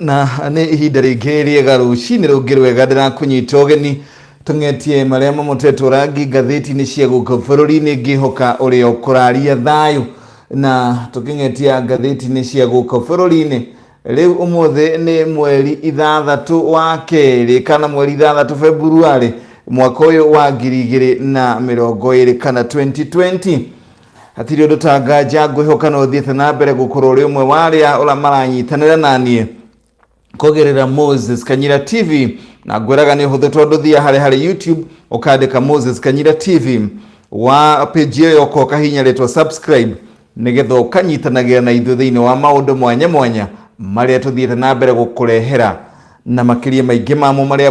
na nä ihinda rä ngä rĩega rũcinĩ rũngĩ rwega ndĩrakunyita ũgeni tũng'etie marĩa mamotetwo rangi ngathĩti-inĩ cia gũkũ bũrũri-inĩ ngĩhoka ũrĩa ũkũraria thayũ na tũkĩng'etia ngathĩti-inĩ cia gũkũ bũrũri-inĩ rĩu ũmũthĩ nĩ mweri 6 wa kerĩ kana mweri 6 Februari mwaka ũyũ wa 2020 kana 2020 hatirĩ ũndũ ta nganja ngwĩhoka no thiĩte na mbere gũkorwo ũrĩ ũmwe wa arĩa ũrĩa maranyitanĩra naniĩ kũgerera Moses Kanyira TV na ngwĩraga nĩ ũhũthũ tondũ thia harĩ YouTube ũkandĩka Moses Kanyira TV wa page ĩyo ũkahihinya rĩtwa subscribe nĩgetha ũkanyitanagira na ithuĩ thĩinĩ wa maũndũ mwanya mwanya marĩa tũthiĩte na mbere gũkũrehera na makĩria maingĩ mamo marĩa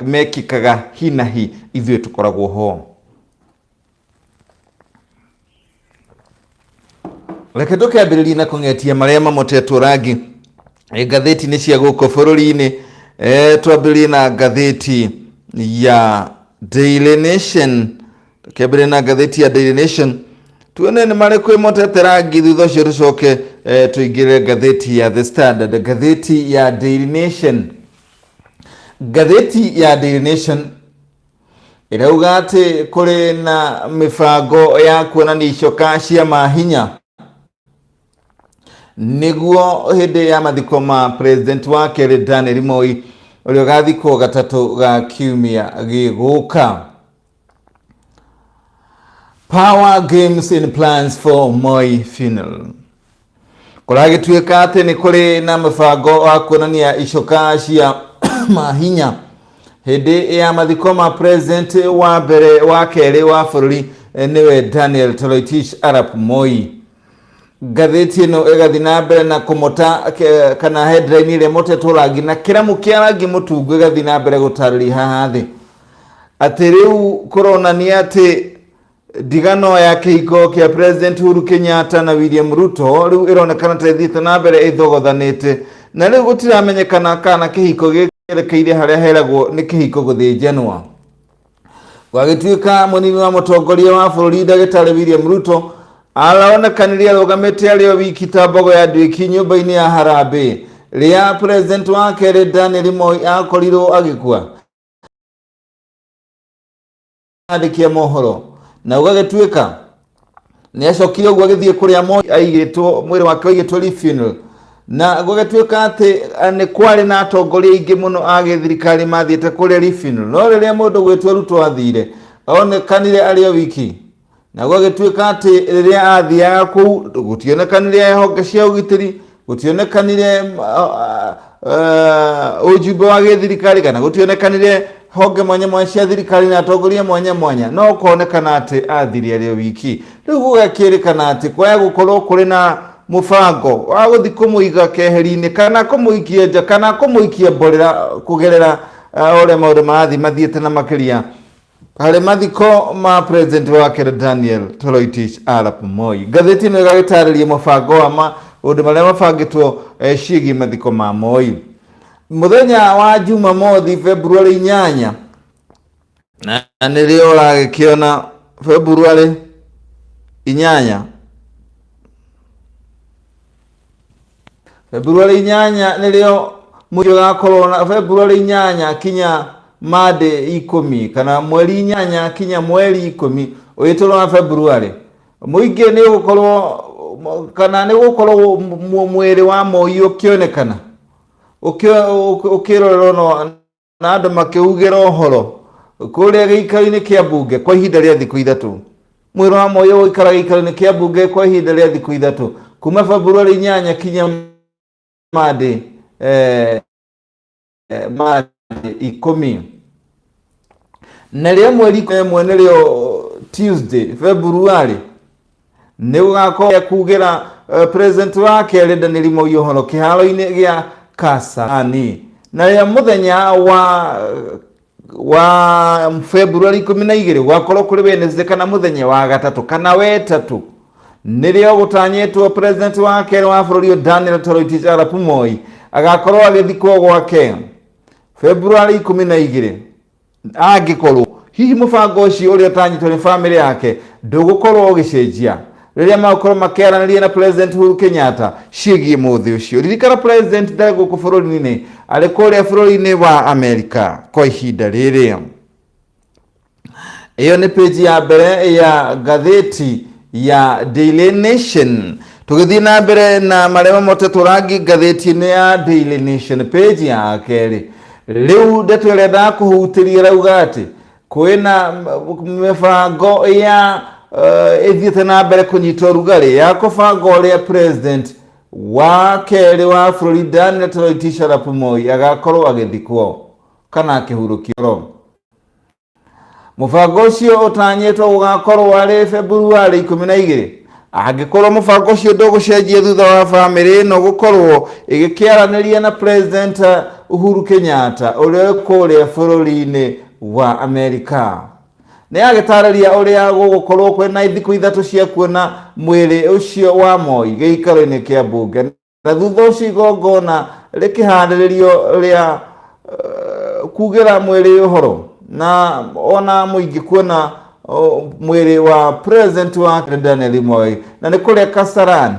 mekĩkaga hi na hi ithuĩ tũkoragwo ho. Reke tũkĩambĩrĩria na kũng'etia marĩa mamotetwo rangi ngathĩti-inĩ cia gũkũ bũrũri-inĩ. Twambĩrĩrie na ngathĩti ya Daily Nation. Tũkĩambĩrĩria na ngathĩti ya Daily Nation tuone nĩ marĩkũ ĩmotete rangi thutha ũcio tũcoke tũingĩrĩre ngathĩti ya The Standard. Ngathĩti ya Daily Nation, ngathĩti ya Daily Nation ĩrauga atĩ kũrĩ na mĩbango ya kuonania icoka cia mahinya nĩguo hĩndĩ ya mathiko ma president wa kerĩ Daniel Moi ũrĩa ũgathikwo gatatũ ga kiumia gĩgũka. Power games in plans for Moi funeral. Kũragĩtuĩka atĩ nĩ kũrĩ na mũbango wa kuonania icoka cia mahinya hĩndĩ ya mathiko ma president wa mbere wa kerĩ wa bũrũri nĩwe Daniel Toroitich arap Moi. Ngathĩti ĩno ĩgathiĩ na mbere na kũmota kana headline ĩrĩa motetwo rangi na kĩramu kĩa rangi mũtungu ĩgathiĩ na mbere gũtarĩria haha thĩ atĩ rĩu kũronania atĩ ndigano ya kĩhiko kĩa President Uhuru Kenyatta na William Ruto rĩu ĩronekana ta ĩthiĩte na mbere ĩthogothanĩte na rĩu gũtiramenyekana kana kĩhiko gĩkerekeire harĩa heragwo nĩ kĩhiko gũthĩnjanwo. Gwagĩtuĩka mũnini wa mũtongoria wa bũrũri ndagĩtarĩ William Ruto araonekanirie arũgamĩte arĩ o wiki ta mbogo ya ndwĩki nyũmba-inĩ ya Harambee rĩrĩa president wa kerĩ Daniel Moi akorirwo agĩkua. Andĩkia mohoro na ũgagĩtuĩka nĩ acokire ũguo agĩthiĩ kũrĩa Moi aigĩtwo mwĩrĩ wake waigĩtwo funeral na gũgĩtuĩka atĩ nĩ kwarĩ na atongoria aingĩ mũno a gĩthirikari mathiĩte kũrĩa funeral no rĩrĩa mũndũ gwĩtwo Ruto athire onekanire arĩ o wiki na gũgĩtuĩka atĩ rĩrĩa athiaga kũu gũtionekanire honge cia ũgitĩri gũtionekanire ũjumbe wa gĩthirikari kana gũtionekanire honge mwanya mwanya cia thirikari na atongoria mwanya mwanya no konekana atĩ athire arĩ o wiki. Rĩu gũgakĩrĩkana atĩ kwaya gũkorwo kũrĩ na mũbango wa gũthiĩ kũmũiga keheri-inĩ kana kũmũikia nja kana kũmũikia mborera kũgerera ũrĩa maũndũ marathiĩ mathiĩte na makĩria harĩ mathiko ma president wa kerĩ Daniel Toroitich arap Moi. Ngathĩti ĩno ĩgagĩtarĩria mũbango wa maũndũ marĩa mabangĩtwo ciĩgiĩ mathiko ma Moi. Mũthenya wa Jumamothi Februari 8 na nĩrĩo ũragĩkĩona Februari 8 nĩrĩo mũico gakorwo na Februari 8 kinya Monday 10 kana mweri 8 kinya mweri 10 ũyĩtũrwo na Februari mũingĩ nĩ ũgũkorwo kana nĩ gũkorwo mwĩrĩ wa Moi ũkĩonekana ũkĩrorerwo na andũ makĩugĩra ũhoro kũrĩa gĩikaro-inĩ kĩa mbunge kwa ihinda rĩa thikũ 3. Mwĩrĩ wa Moi ũgũikara gĩikaro-inĩ kĩa mbunge kwa ihinda rĩa thikũ 3 kuma Februari 8 kinya Monday 10 na rĩo mweri 1 nĩrĩo Tuesday Februari nĩ gũgakorwo kugĩra president wa kerĩ Daniel Moi ũhoro kĩharo-inĩ gĩa Kasarani na rĩo mũthenya wa Februari 12 gũgakorwo kũrĩ Wednesday kana mũthenya wa gatatũ kana wetatũ nĩrĩo gũtanyĩtwo president wa kerĩ wa bũrũri Daniel Toroitich arap Moi agakorwo agĩthikwo gwake Februari 12 angĩkorwo hihi mũbango ũcio ũrĩa ũtanyĩtwo nĩ family yake ndũgũkorwo ũgĩcenjia riria makorwo makiaraniria na President Uhuru Kenyatta ciĩgiĩ mũthĩ ũcio. Ririkana President ndarĩ gũkũ bũrũri-inĩ, arĩ kũrĩa bũrũri-inĩ wa Amerika kwa ihinda rĩrĩ. Iyo nĩ page ya mbere ya gatheti ya Daily Nation. Tugithii na mbere na marema motetwo rangi gatheti-inĩ ya Daily Nation page ya kerĩ. Riu ndeto ĩrĩa ndakũhutirie rauga atĩ kwĩna mĩbango ya ithiĩte na mbere kũnyita ũrugarĩ ya kũbanga ũrĩa President wa kerĩ wa bũrũri Daniel Toroitich arap Moi agakorwo agĩthikwo kana akĩhurũkio. Mũbango ũcio ũtanyĩtwo gũgakorwo arĩ February 12. Angĩkorwo mũbango ũcio ndũgũcenjia thutha wa bamĩrĩ ĩno gũkorwo ĩgĩkĩaranĩria na President Uhuru Kenyatta ũrĩa kũrĩa bũrũri-inĩ wa Amerika. Nĩ agĩtarĩria ũrĩa gũgũkorwo kwĩna ithikũ ithatũ cia kuona mwĩrĩ ũcio wa Moi gĩikaro-inĩ kĩa mbunge, na thutha ũcio igongona rĩkĩharĩrĩrio rĩa kugĩra mwĩrĩ ũhoro na ona mũingĩ kuona mwĩrĩ wa President wa Daniel Moi, na nĩ kũrĩa Kasarani,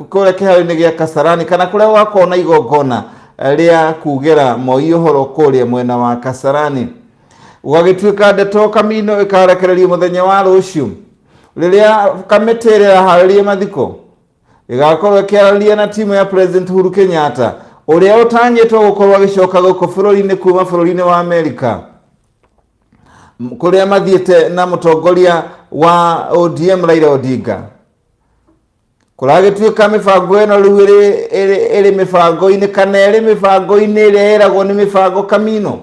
kũrĩa kĩharo-inĩ gĩa Kasarani kana kũrĩa gwakorwo na igongona rĩa kugĩra Moi ũhoro kũrĩa mwena wa Kasarani. Gũgagĩtuĩka ndeto kamino ĩkarekererio mũthenya wa rũciũ rĩrĩa kamĩtĩ ĩrĩa ĩraharĩria mathiko ĩgakorwo ĩkĩaranĩria na timu ya President Uhuru Kenyatta ũrĩa ũtanyĩtwo gũkorwo agĩcoka gũkũ bũrũri-inĩ kuma bũrũri-inĩ wa Amerika, kũrĩa mathiĩte na mũtongoria wa ODM Raila Odinga. Kũragĩtuĩka mĩbango ĩno rĩu ĩrĩ mĩbango-inĩ kana ĩrĩ mĩbango-inĩ ĩrĩa ĩragwo nĩ mĩbango kamino.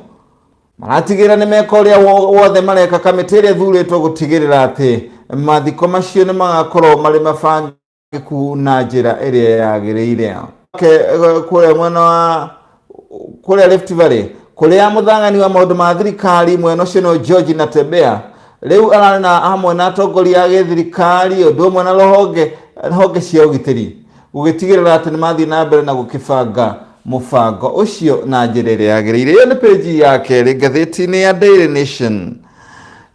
Maratigĩrĩra nĩ meka ũrĩa wothe mareka kamĩtĩ ĩrĩa ĩthurĩtwo gũtigĩrĩra atĩ mathiko macio nĩ magakorwo marĩ mabangĩku na njĩra ĩrĩa yagĩrĩire. Kũrĩa mwena wa kũrĩa Rift Valley, kũrĩa mũthang'ani wa maũndũ ma thirikari mwena ũcio no George Natembea rĩu ararĩ na hamwe na atongoria a gĩthirikari ũndũ ũmwe na honge cia ũgitĩri gũgĩtigĩrĩra atĩ nĩ mathiĩ na mbere na gũkĩbanga mũbango ũcio na njĩra ĩrĩa yagĩrĩire. Iyo nĩ page ya kerĩ gatheti-inĩ ya Daily Nation.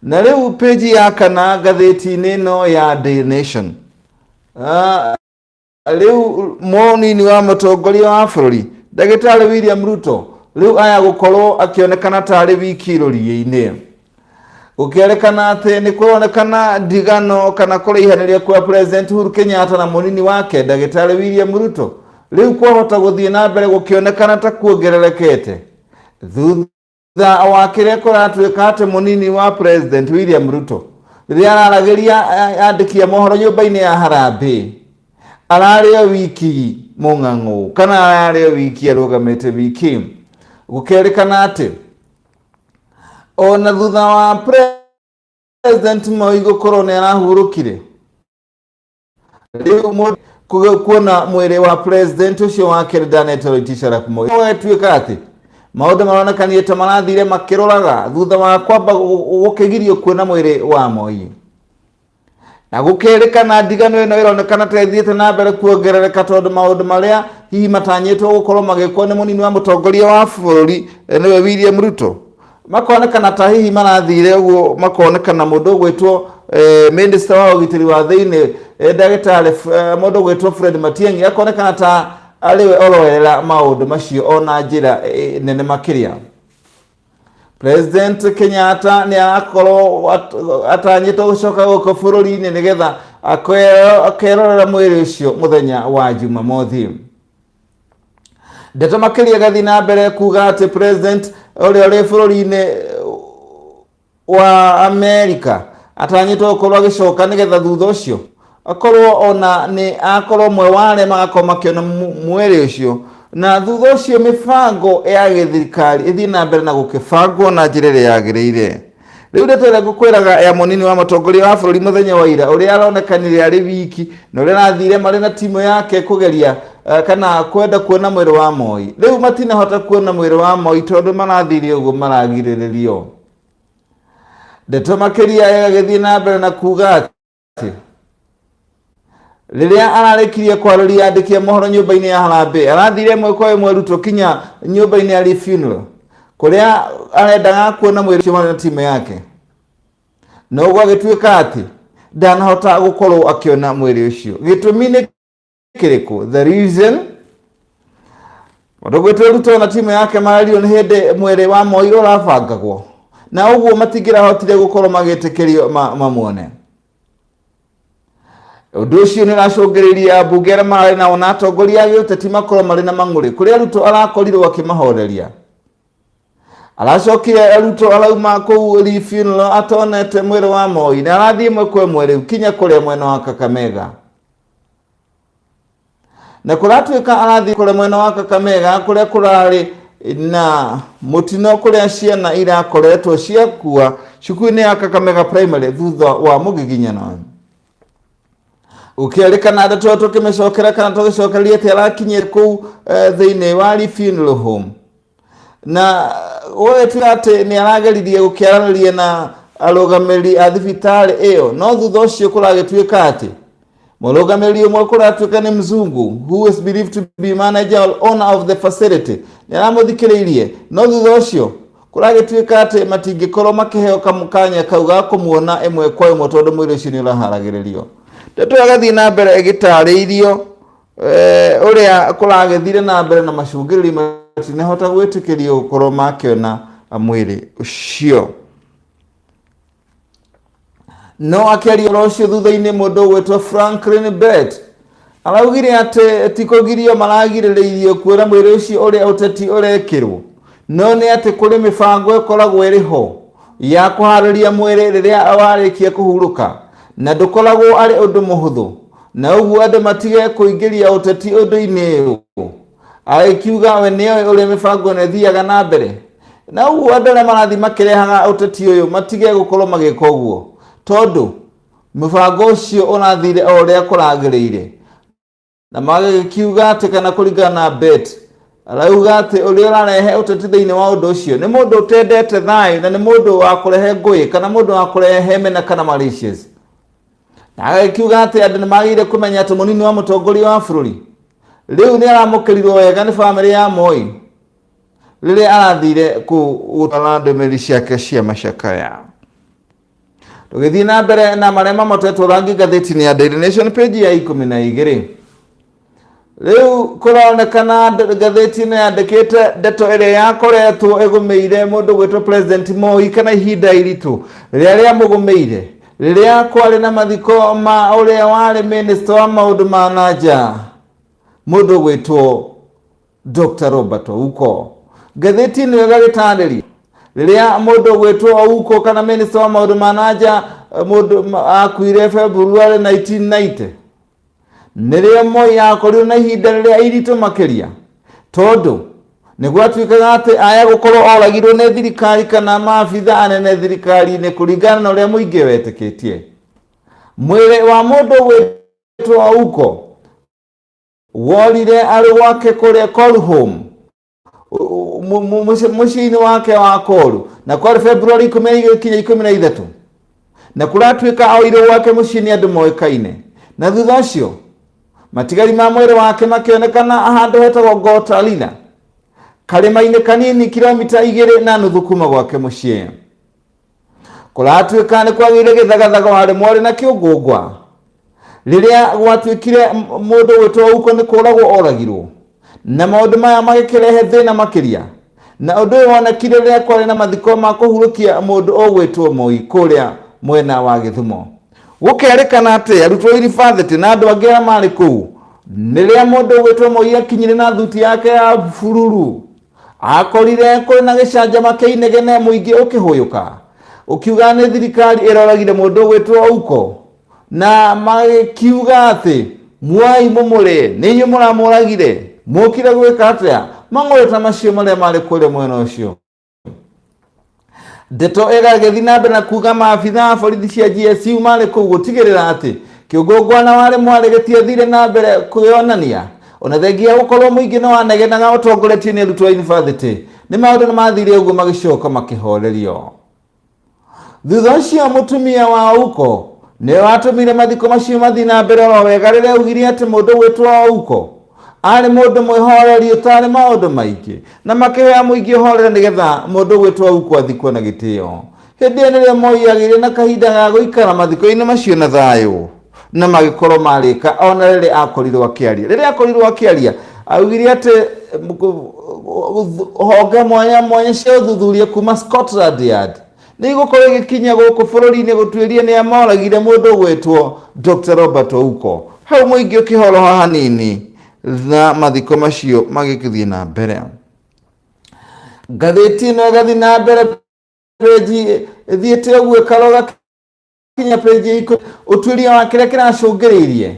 Na rĩu page ya kana gatheti-inĩ ĩno ya Daily Nation, rĩu mũnini wa mũtongoria wa bũrũri Ndagĩtarĩ William Ruto rĩu aya gũkorwo akĩonekana tarĩ wiki rũriĩ-inĩ, gũkĩonekana atĩ nĩ kũronekana ndigano kana kũraihanĩria kwa President Uhuru Kenyatta na mũnini wake Ndagĩtarĩ William Ruto rĩu kwahota gũthiĩ na mbere gũkĩonekana ta kuongererekete thutha wa kĩrĩa kũratuĩka atĩ mũnini wa President William Ruto rĩrĩa araragĩria andĩki a mohoro nyũmba-inĩ ya Harambee ararĩ wiki mũng'ang'u kana ararĩ wiki arũgamĩte wiki. Gũkĩonekana atĩ ona thutha wa President Moi gũkorwo nĩ arahurũkire, rĩu kuona mwĩrĩ wa President ũcio wa kerĩ Daniel Toroitich arap Moi gũgĩtuĩka atĩ maũndũ maronekanie ta marathire makĩroraga thutha wa kwamba gũkĩgirio kuona mwĩrĩ wa Moi, na gũkĩrĩkana ndigano ĩno ĩronekana ta ĩthiĩte na mbere kuongerereka tondũ maũndũ marĩa hihi matanyĩtwo gũkorwo magĩkwo nĩ mũnini wa mũtongoria wa bũrũri nĩwe William Ruto makonekana ta hihi marathire ũguo, makonekana mũndũ ũgwĩtwo minister wa ũgitĩri wa thĩinĩ ndagĩtarĩ mũndũ ũgwĩtwo Fred Matiang'i akonekana ta arĩwe oroerera maũndũ macio ona njĩra nene makĩria. President Kenyatta nĩ arakorwo atanyĩtwo gũcoka gũkũ bũrũri-inĩ nĩgetha akerorera mwĩrĩ ũcio mũthenya wa Jumamothi. Ndeto makĩria gathiĩ na mbere kuga atĩ President ũrĩa ũrĩ bũrũri-inĩ wa Amerika atanyĩtwo gũkorwo agĩcoka nĩgetha thutha ũcio akorwo ona nĩ akorwo mwe wa arĩa magakorwo makĩona mwĩrĩ ũcio, na thutha ũcio mĩbango ya gĩthirikari ĩthiĩ na mbere na gũkĩbangwo na njĩra ĩrĩa yagĩrĩire. Rĩu ndeto ĩrĩa ngũkwĩraga ya mũnini wa mũtongoria wa bũrũri mũthenya wa ira ũrĩa aronekanire arĩ wiki na ũrĩa arathire marĩ na timu yake kũgeria kana kwenda kuona mwĩrĩ wa Moi, rĩu matinahota kuona mwĩrĩ wa Moi tondũ marathire ũguo maragirĩrĩrio. Ndeto makĩria ĩgagĩthiĩ na mbere na kuga atĩ rĩrĩa ararĩkirie kwarĩria andĩki a mohoro nyũmba-inĩ ya Harambee arathire ĩmwe kwa ĩmwe Ruto kinya nyũmba-inĩ ya funeral kũrĩa arendaga kuona mwĩrĩ ũcio na timu yake. no gwagituika ati ndanahota gukorwo akiona mwiri ucio. Gitumi ni kiriko? The reason Mũndũ gwĩtwo Ruto na timu yake marario nĩ hĩndĩ mwĩrĩ wa Moi ũrabangagwo, na ũguo matingĩrahotire gũkorwo magĩtĩkĩrio mamuone. Ũndũ ũcio nĩ ũracũngĩrĩria mbunge arĩa mararĩ nao na atongoria a gĩũteti makorwo marĩ na mang'ũrĩ, kũrĩa Ruto arakorirwo akĩmahoreria. Aracokire Ruto arauma kũu funeral atonete mwĩrĩ wa Moi, na arathiĩ ĩmwe kwa ĩmwe rĩu kinya kũrĩa mwena wa Kakamega. Na kũratuĩka arathiĩ kũrĩa mwena wa Kakamega kũrĩa kũrarĩ na mũtino kũrĩa ciana irakoretwo ciakua cukuru-inĩ ya Kakamega Primary thutha wa mũgiginyano. Ũkĩarĩkana ndeto tũkĩmĩcokera kana tũgĩcokereria atĩ arakinyire kũu thĩinĩ wa funeral home, na gũgĩtuĩka atĩ nĩ arageririe gũkĩaranĩria na arũgamĩrĩri a thibitarĩ ĩyo, no thutha ũcio kũragĩtuĩka atĩ mũrũgamĩrĩri ũmwe kũratuĩka nĩ mzungu who is believed to be manager or owner of the facility nĩ aramũthikĩrĩirie, no thutha ũcio kũragĩtuĩka atĩ matingĩkorwo makĩheo kamũkanya kau ga kũmuona ĩmwe kwa ĩmwe tondũ mwĩrĩ ũcio nĩ ũraharagĩrĩrio. Ndeto ĩgathiĩ na mbere ĩgĩtarĩirio ũrĩa kũragĩthire na mbere na macũngĩrĩri matinahota gwĩtĩkĩrio gũkorwo makĩona mwĩrĩ ũcio. No akĩaria ũhoro ũcio thutha-inĩ mũndũ gwĩtwo Franklin Bet araugire atĩ ti Kugirio maragirĩrĩirio kuona mwĩrĩ ũcio ũrĩa ũteti ũrekĩrwo, no nĩ atĩ kũrĩ mĩbango ĩkoragwo ĩrĩ ho ya kũharĩria mwĩrĩ rĩrĩa warĩkia kũhurũka, na ndũkoragwo arĩ ũndũ mũhũthũ, na ũguo andũ matige kũingĩria ũteti ũndũ-inĩ ũyũ. Agĩkiuga we nĩoĩ ũrĩa mĩbango ĩno ĩthiaga na mbere, na ũguo andũ arĩa marathiĩ makĩrehaga ũteti ũyũ matige gũkorwo magĩka ũguo, tondũ mũbango ũcio ũrathire o ũrĩa kũragĩrĩire. Na magĩkiuga atĩ kana kũringana na Bet arauga atĩ ũrĩa ũrarehe ũteti thĩinĩ wa ũndũ ũcio nĩ mũndũ ũtendete thayũ na nĩ mũndũ wa kũrehe ngũĩ kana mũndũ wa kũrehe hemena kana malicious. Na agĩkiuga atĩ andũ nĩ magĩrĩire kũmenya atĩ mũnini wa mũtongoria wa bũrũri rĩu nĩ aramũkĩrirwo wega nĩ bamĩrĩ ya Moi rĩrĩa arathire gũtwara ndũmĩrĩri ciake cia macakaya. Tũgĩthiĩ na mbere na marĩa mamotetwo rangi ngathĩti-inĩ ya Daily Nation page ya 12. Rĩu kũronekana ngathĩti-inĩ yandĩkĩte ndeto ĩrĩa yakoretwo ĩgũmĩire mũndũ gwĩtwo President Moi kana ihinda iritũ rĩrĩa rĩamũgũmĩire rĩrĩa kwarĩ na mathiko ma ũrĩa warĩ minister wa maũndũ ma nanja mũndũ gwĩtwo Dr. Robert Ouko. Ngathĩti-inĩ ĩgagĩtarĩria rĩrĩa mũndũ gwĩtwo Ouko kana minister wa maũndũ ma nanja mũndũ akuire February 1990, nĩrĩo Moi akorirwo na ihinda rĩrĩa iritũ makĩria, tondũ nĩ gwatuĩkaga atĩ aya gũkorwo oragirwo nĩ thirikari kana maabitha anene thirikari-inĩ kũringana na ũrĩa mũingĩ wetĩkĩtie. Mwĩrĩ wa mũndũ gwĩtwo Ouko worire arĩ gwake kũrĩa Call Home mũciĩ-inĩ wake wa Koru, na kwarĩ February 12 kinya 13, na kũratuĩka oirwo gwake mũciĩ-inĩ andũ moĩkaine. Na thutha ũcio matigari ma mwĩrĩ wake makĩonekana handũ hetagwo Gotalina, karĩma-inĩ kanini kilomita 2.5 kuma gwake mũciĩ. Kũratuĩka nĩ kwagĩire gĩthagathago harĩ mwarĩ na kĩũngũngwa rĩrĩa gwatuĩkire mũndũ gwĩtwo Ouko nĩ kũragwo oragirwo, na maũndũ maya magĩkĩrehe thĩna makĩria. Na ũndũ ũyũ wonekire rĩrĩa kwarĩ na mathiko ma kũhurũkia mũndũ ũgwĩtwo Moi kũrĩa mwena wa Gĩthumo. Gũkerĩkana atĩ arutwo yunibathĩtĩ na andũ angĩ arĩa marĩ kũu rĩrĩa mũndũ ũgwĩtwo Moi akinyire na thuti yake ya bururu akorire kũrĩ na gĩcanjama kĩa inegene mũingĩ ũkĩhũyũka ũkiuga nĩ thirikari ĩroragire mũndũ ũgwĩtwo Ouko, na magĩkiuga atĩ muai mũmũrĩ nĩ inyuĩ mũramũragire mũkire gwĩka atĩa mang'ũrĩ ta macio marĩa marĩ kũrĩa mwena ũcio. Ndeto ĩgagĩthiĩ na mbere na kuuga maabitha a borithi cia GSU marĩ kũu gũtigĩrĩra atĩ kĩũngũngwana warĩ mwarĩ gĩtiathire na mbere kwĩonania, ona thengia gũkorwo mũingĩ nĩ wanegenaga ũtongoretio nĩ arutwo a yunibathĩtĩ, nĩ maũndũ nĩ mathire ũguo magĩcoka makĩhorerio. Thutha ũcio mũtumia wa Ouko nĩ watũmire mathiko macio mathiĩ na mbere oro wega rĩrĩa augire atĩ mũndũ gwĩtwo Ouko arĩ mũndũ mwĩhoreri ũtarĩ maũndũ maingĩ, na makĩhoya mũingĩ ũhorere nĩgetha mũndũ gwĩtwo Ouko athikwo na gĩtĩo. hindi ene Moi agire na kahinda ga guikara mathiko-ini macio na thayo na magikorwo marika ona riri akorirwo akiaria augire ati honge mwanya cia uthuthuria kuma Scotland Yard ni gukorwo igikinya guku bururi-ini gutwiria ni amoragire mundu gwetwo Dr. Robert Ouko hau muingi ukihoroha hanini na mathiko macio magikithie na mbere. Ngathĩti ĩno ĩgathiĩ na mbere peji thiĩte ũguo ĩkaroga kinya peji ũtuĩria wa kĩrĩa kĩracũngĩrĩirie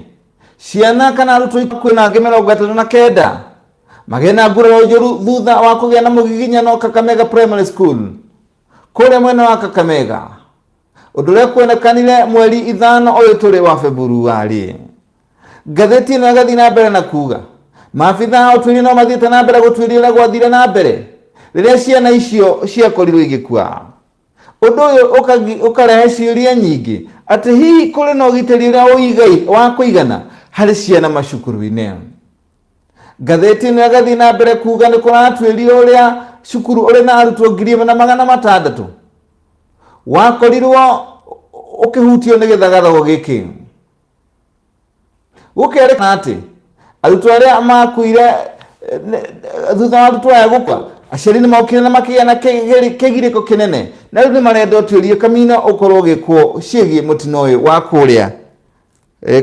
ciana kana arutwo kwĩna angĩ 39 magĩe na nguraro njũru thutha wa kũgĩa na mũgiginyano Kakamega Primary School kũrĩa mwena wa Kakamega, ũndũ ũrĩa kuonekanire mweri 5 ũyũ tũrĩ wa Februari. Ngathĩti ĩno ĩgathiĩ na mbere na kuga maabitha a ũtuĩria no mathiĩte na mbere gũtuĩria ũrĩa gwathire na mbere rĩrĩa ciana icio ciakorirwo igĩkua. Ũndũ ũyũ ũkarehe ciũria nyingĩ atĩ hihi kũrĩ na ũgitĩri ũrĩa wa kũigana harĩ ciana macukuru-inĩ. Ngathĩti ĩno ĩgathiĩ na mbere kuga nĩ kũratuĩrio ũrĩa cukuru ũrĩ na arutwo 600,000 wakorirwo ũkĩhutio nĩ gĩthagathago gĩkĩ. Gũkerĩkana atĩ arutwo arĩa makuire thutha wa arutwo aya gũkua aciari nĩ mokire na makĩgĩa na kĩgirĩko kĩnene na rĩu nĩ marenda ũtuĩria kamina ũkorwo ũgĩkwo ciĩgiĩ mũtino ũyũ wa kũrĩa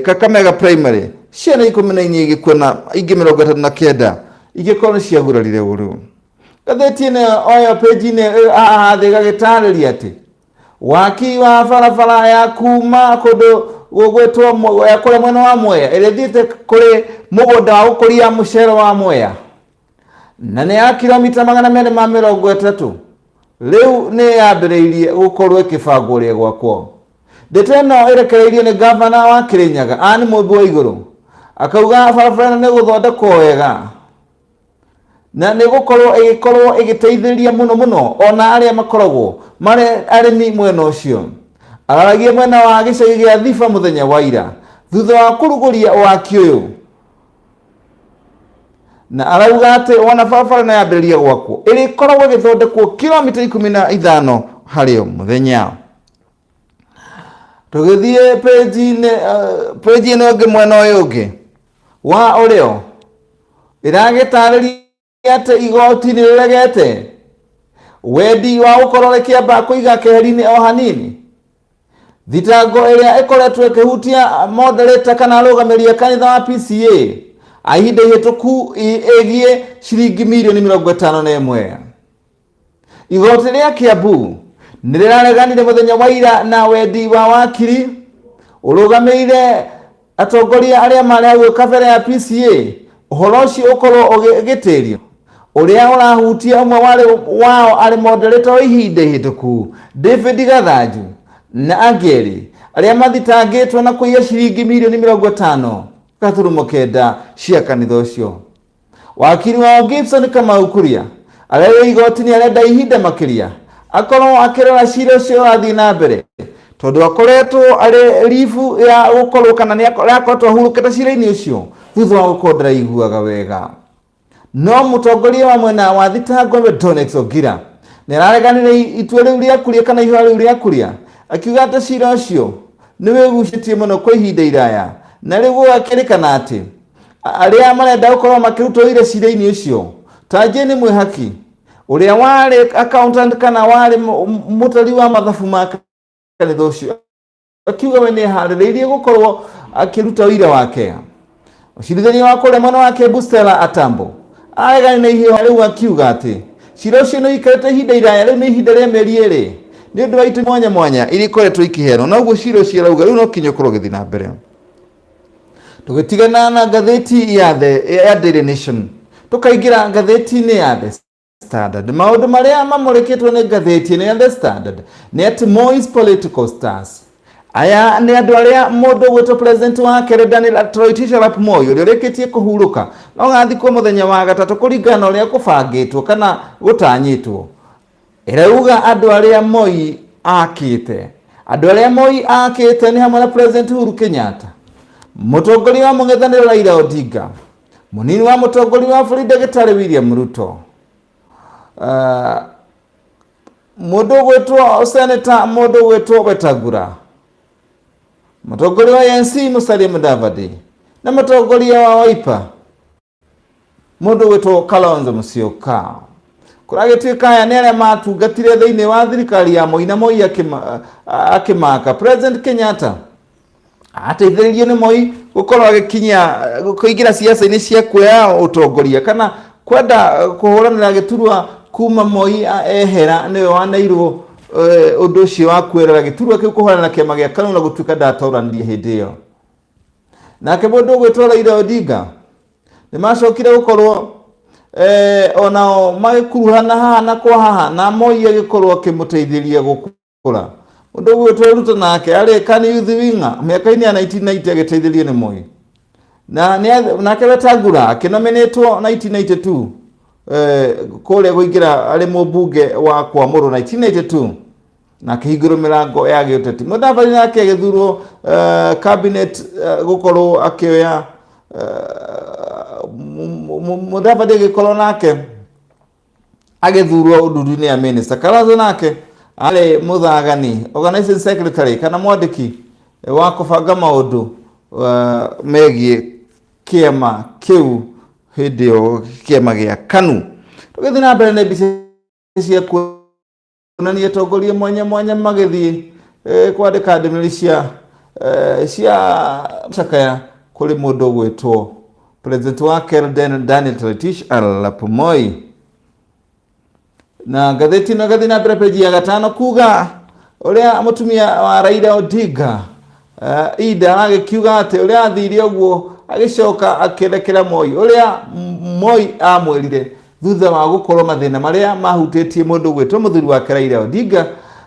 Kakamega Primary. Ciana 14 igĩkua na ingĩ 39 igĩkorwo nĩ ciagurarire ũru. Ngathĩti ĩno oyo page-inĩ haha thĩ gagĩtarĩria atĩ waki wa barabara ya kuma kũndũ gũgwĩtwo kũrĩa mwena wa Mwea ĩrĩa thiĩte kũrĩ mũgũnda wa gũkũria mũcere wa Mwea na nĩ ya kilomita 230 rĩu nĩ yambĩrĩirie gũkorwo ĩkĩbangwo ũrĩa gwakwo. Ndeto ĩno ĩrekereirio nĩ gavana wa Kirinyaga Anne Mũmbi wa Igũrũ akauga barabara nĩ gũthondekwo wega na nĩ gũkorwo ĩgĩteithĩrĩria mũno ona arĩa makoragwo marĩ arĩmi mwena ũcio. Araragia mwena wa gĩcagi gĩa Thiba mũthenya wa ira thutha wa kũrugũria waki ũyũ na arauga atĩ wana barabara no yambĩrĩria gwakwo ĩrĩkoragwo ĩgĩthondekwo kilomita 15 harĩ o mũthenya. Tũgĩthiĩ page ĩno ĩngĩ mwena ũyũ ũngĩ wa ũrĩo ĩragĩtarĩria atĩ igoti nĩ rĩregete wendi wa gũkorwo rĩkĩamba kũiga keheri-inĩ o hanini. Thitango ĩrĩa ĩkoretwo ĩkĩhutia moderator kana arũgamĩrĩri a kanitha wa PCA ihinda ihĩtũku ĩgiĩ ciringi mirioni 51. Igoti rĩa Kiambu nĩ rĩrareganire mũthenya wa ira na wendi wa wakiri ũrũgamĩrĩire atongoria arĩa marĩ hau kabere ya PCA ũhoro ũcio ũkorwo ũgĩtĩrio ũrĩa ũrahutia ũmwe wao arĩ moderator wa ihinda ihĩtũku David Gathanju na angeri arĩa mathitangĩtwo na kũiya ciringi mirioni 50.9 cia kanitha ũcio. Wakiri wao Gibson Kamau Kuria arĩa igoti nĩ arenda ihinda makĩria akorwo akĩrora cira ũcio wathiĩ na mbere tondũ akoretwo arĩ rifu ya gũkorwo kana nĩ akoretwo ahurũkĩte cira-inĩ ũcio thutha wa gũkorwo ndaraiguaga wega. No mũtongoria wa mwena wa thitango Donex Ogira nĩ arareganire itua rĩu rĩa Kuria kana ihoya rĩu rĩa Kuria akiuga atĩ cira ũcio nĩ wĩgucĩtie mũno kwa ihinda iraya na rĩu gũgakĩrĩkana atĩ arĩa marenda gũkorwo makĩrutwo ira cira-inĩ ũcio ta Jane Mwĩhaki ũrĩa warĩ accountant kana warĩ mũtari wa mathabu ma kanitha ũcio akiuga we nĩ eharĩrĩirie gũkorwo akĩruta ũira wake. Mũcirithania wa kũrĩa mwena wa Kiambu Stella Atambo aregani na ihoya rĩu akiuga atĩ cira ũcio nĩ ũikarĩte ihinda iraya rĩu nĩ ihinda rĩa mĩeri 2 nĩ ũndũ wa itũ mwanya iria ikoretwo ikĩheanwo na ũguo cira ũcio arauga rĩu no kinya ũkorwo ũgĩthiĩ na mbere. Tũgĩtigana na ngathĩti ya Daily Nation tũkaingĩra ngathĩti-inĩ ya The Standard. Maũndũ marĩa mamũrĩkĩtwo nĩ ngathĩti-inĩ ya The Standard nĩ atĩ Moi's political stars aya nĩ andũ arĩa mũndũ gwĩtwo president wa kerĩ Daniel Toroitich arap Moi ũrĩa ũrĩkĩtie kũhurũka no gathikwo mũthenya wa gatatũ kũringana ũrĩa kũbangĩtwo kana gũtanyĩtwo. Ĩrauga andũ arĩa Moi akĩte nĩ hamwe na President Uhuru Kenyatta, mũtongoria wa mũng'ethanĩro Raila Odinga, mũnini wa mũtongoria wa bũrũri Ndagĩtarĩ William Ruto, mundu gwitwo Senator mundu gwitwo Wetangula, mutongoria wa ANC Musalia Mudavadi na mutongoria wa Wiper mundu gwitwo Kalonzo Musyoka. Kuragituika aya ni aria matungatire thiini wa thirikari ya Moi na Moi akimaka President Kenyatta ateithĩrĩrio ni Moi gukorwo agikinyia kuingira siasa-ini cia kuoya utongoria kana kwenda kuhuranira giturwa kuma Moi ehera niwe wanairwo undu ucio wa kwirira giturwa kiu kuhurana na kiama gia KANU na gutuika ndatoranirie hindi iyo. Nake mundu gwitwo Raila Odinga ni macokire gukorwo onao magikuruhana haha na kwa haha na Moi agikorwo akimuteithiria gukura. Mundu gwitwo Ruto nake ari KANU youth winger miaka-ini ya 1990 agiteithirio ni Moi. Nake Wetangula akinominatwo 1992 kule guingira ari mubunge wa kwamuru 1992 na kihingiro mirango ya giuteti. Mudavadi nake agithurwo cabinet gukorwo akioya Mudavadi agikorwo nake agithurwo ududuni ya minister. Kalonzo nake ari muthagani organizing secretary kana mwandiki wa kubanga maundu megie kiama kiu hidio kiama gia KANU. Tugithi na mbere na mbica cia kuonania atongoria mwanya mwanya magithii kwandika ndũmĩrĩri cia mcakaya kuri mundu gwitwo president wa Daniel Toroitich arap Moi. Na gatheti na gathi na mbere page ya 5 kuga uria mutumia wa Raila Odinga Ida agikiuga ati uria athire uguo agicoka akirekera Moi uria Moi amwirire thutha wa gukorwo mathina maria mahutĩtie mundu gwitwo muthuri wa Raila Odinga.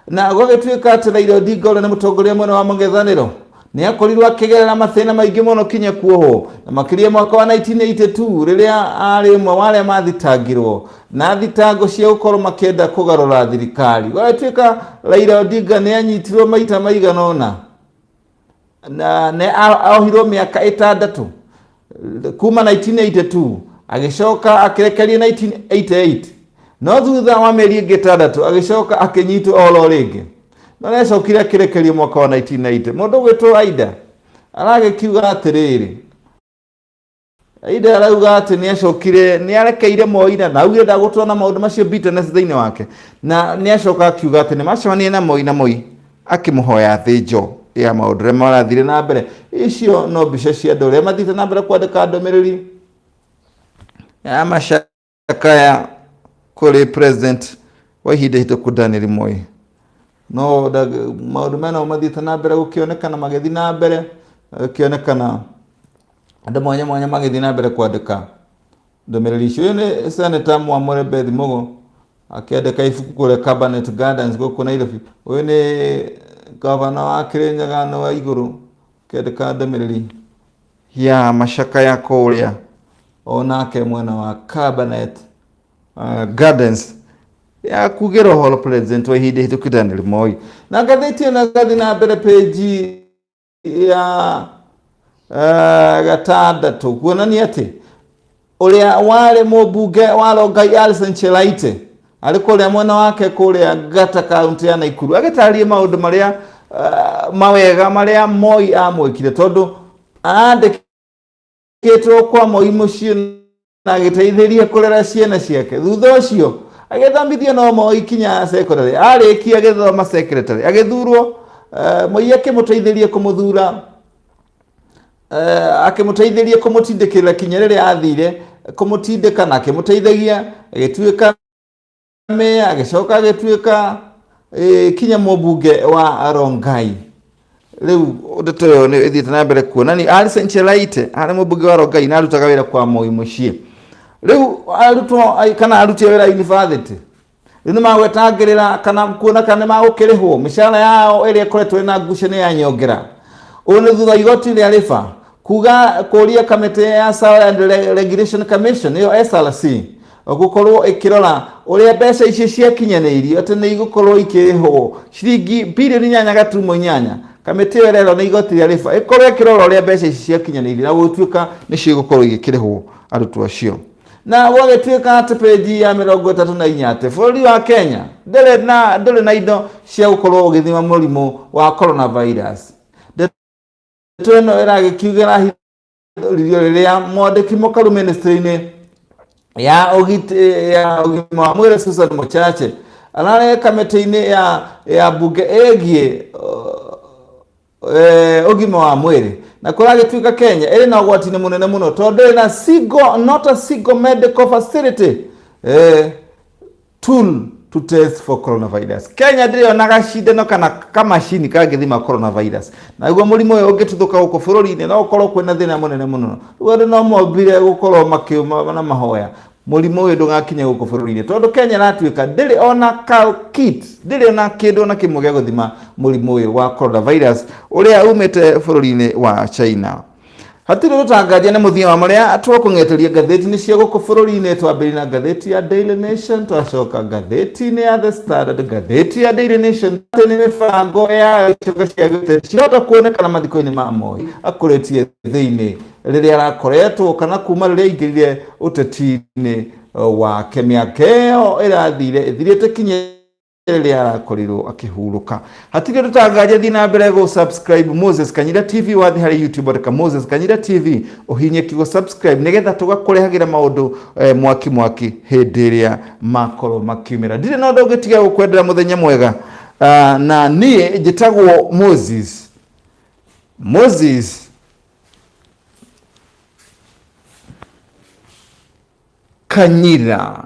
Na gwagĩtuĩka ati Raila Odinga uria ni mutongoria mwena wa mũng'ethanĩro ni akorirwo akigerera mathina maingi muno kinya kuoho na makiria mwaka wa 1982 riria ari umwe wa aria mathitangirwo na thitango cia gukorwo makienda kugarura thirikari. Gwagĩtuĩka Raila Odinga ni anyitirwo maita maigana ũna na ne ahirwo miaka 6 kuma 1982 agicoka akirekerio 1988 no thutha wa mieri ingi 6 agicoka akinyitwo oro ringi no necokire akirekerio mwaka wa 1990. Mundu gwitwo Aida aragikiuga atiriri Aida arauga ati ni acokire ni arekeire Moi na augire ndagutwana maundu macio bitterness thiini wake na ni acoka akiuga ati ni macemania na Moi akimuhoya thinjo ya maundu ria marathire na mbere. Icio no mbica cia andu ria mathite na mbere kwandika ndũmĩrĩri ya macakaya kuri president wa ihinda ihituku Daniel Moi. No maundu mena mathite na mbere gukionekana magithi na mbere kionekana andu mwanya mwanya magithi na mbere kwandika ndũmĩrĩri icio. Ni Senator Mwamure Beth Mugo akiandika ibuku kuri Cabinet Gardens guku Nairobi. Uyu ni gavana wa Kirinyaga no wa iguru akiandika ndũmĩrĩri ya macakaya kuria onake mwena wa Cabinet Gardens ya kugira holo president wa ihinda ihituku Daniel Moi. Na gatheti na gathi na mbere page ya 6 kuonania ati uria wale mubunge wa Rongai Alison Chelaite alikuwa mwena wake kuria Gata kaunti ya Nakuru agitaria maundu maria mawega maria Moi amwikire tondu andikitwo kwa Moi mucio na agiteithiria kurera ciana ciake. Thutha ucio agithambithio no Moi kinya secondary arikia agithoma secretary agithurwo Moi akimuteithiria kumuthura akimuteithiria kumutindikira kinya riria athire kumutindika na akimuteithagia agituika me agicoka agituika kinya mubunge wa Rongai. Riu ndeto yo ni ithite na mbere kuonania Alison Chelaite ari mubunge wa Rongai na arutaga wira kwa Moi mucie. Riu arutwo kana aruti wira university riu magwetangirira kana kuona kana magukirihwo mishara yao iria koretwo na ngucanio ya nyongera. Une thutha igoti ria rifa kuga kuria kamite ya Salary and Regulation Commission yo SRC gukorwo ikirora uria mbeca icio ciakinyanirio ati ni igukorwo ikirihwo ciringi bilioni 8.8. Kamite yo rero ni igoti ria rifa ikorwo ikirora uria mbeca icio ciakinyanirio na gutuika ni cigukorwo igikirihwo arutwo acio. na wagĩtuĩka atĩ peji ya 34 atĩ bũrũri wa Kenya ndũrĩ na indo cia gũkorwo ũgĩthima mũrimũ wa coronavirus. Ndeto ĩno ĩragĩkiugĩra rĩrĩa mwandĩki mũkaru ministry-inĩ ya ũgima wa mwĩrĩ Susan Mochache ararĩ kamĩtĩ-inĩ ya bunge ĩgiĩ ũgima wa mwĩrĩ, na kũragĩtuĩka Kenya ĩrĩ na ũgwati-inĩ mũnene mũno tondũ ĩrĩ na not a single medical facility tool to test for coronavirus. Kenya ndĩrĩ ona gacindano kana kamacini kangĩthima coronavirus, na nĩguo mũrimũ ũyũ ũngĩtuthũka gũkũ bũrũri-inĩ no ũkorwo kwĩna thĩna mũnene mũno. Rĩu andũ no mombire gũkorwo makiuma na mahoya mũrimũ ũyũ ndũgakinye gũkũ bũrũri-inĩ tondũ Kenya ratuĩka ndĩrĩ ona kit, ndĩrĩ ona kĩndũ na kĩmwe gĩa gũthima mũrimũ ũyũ wa coronavirus ũrĩa umĩte bũrũri-inĩ wa China. Hatirĩ gũtangaria nĩ mũthia wa marĩa twakũng'eteria ngathĩti-inĩ cia gũkũ bũrũri-inĩ. Twambĩrĩria na ngathĩti ya Daily Nation, twacoka ngathĩti-inĩ ya The Standard, ngathĩti ya Daily Nation nĩ mĩbango ya icoka cia gĩtĩ cirahota kuonekana mathiko-inĩ ma Moi akũrĩtie thĩinĩ rĩrĩa arakoretwo kana kuma rĩrĩa aingĩrire ũteti-inĩ wake. Mĩaka ĩyo ĩthirĩte kinya rĩrĩa arakorirwo akĩhurũka. Hatirĩ gũtangaria thiĩ na mbere go subscribe Moses Kanyira TV wathi harĩ YouTube andĩka Moses Kanyira TV ũhihinye kiugo subscribe nĩgetha tũgakũrehagĩra maũndũ mwaki hĩndĩ ĩrĩa makorwo makiumĩra. Ndirĩ na ũndũ ũngĩtiga gũkwendera mũthenya mwega, na niĩ njĩtagwo Moses Kanyira.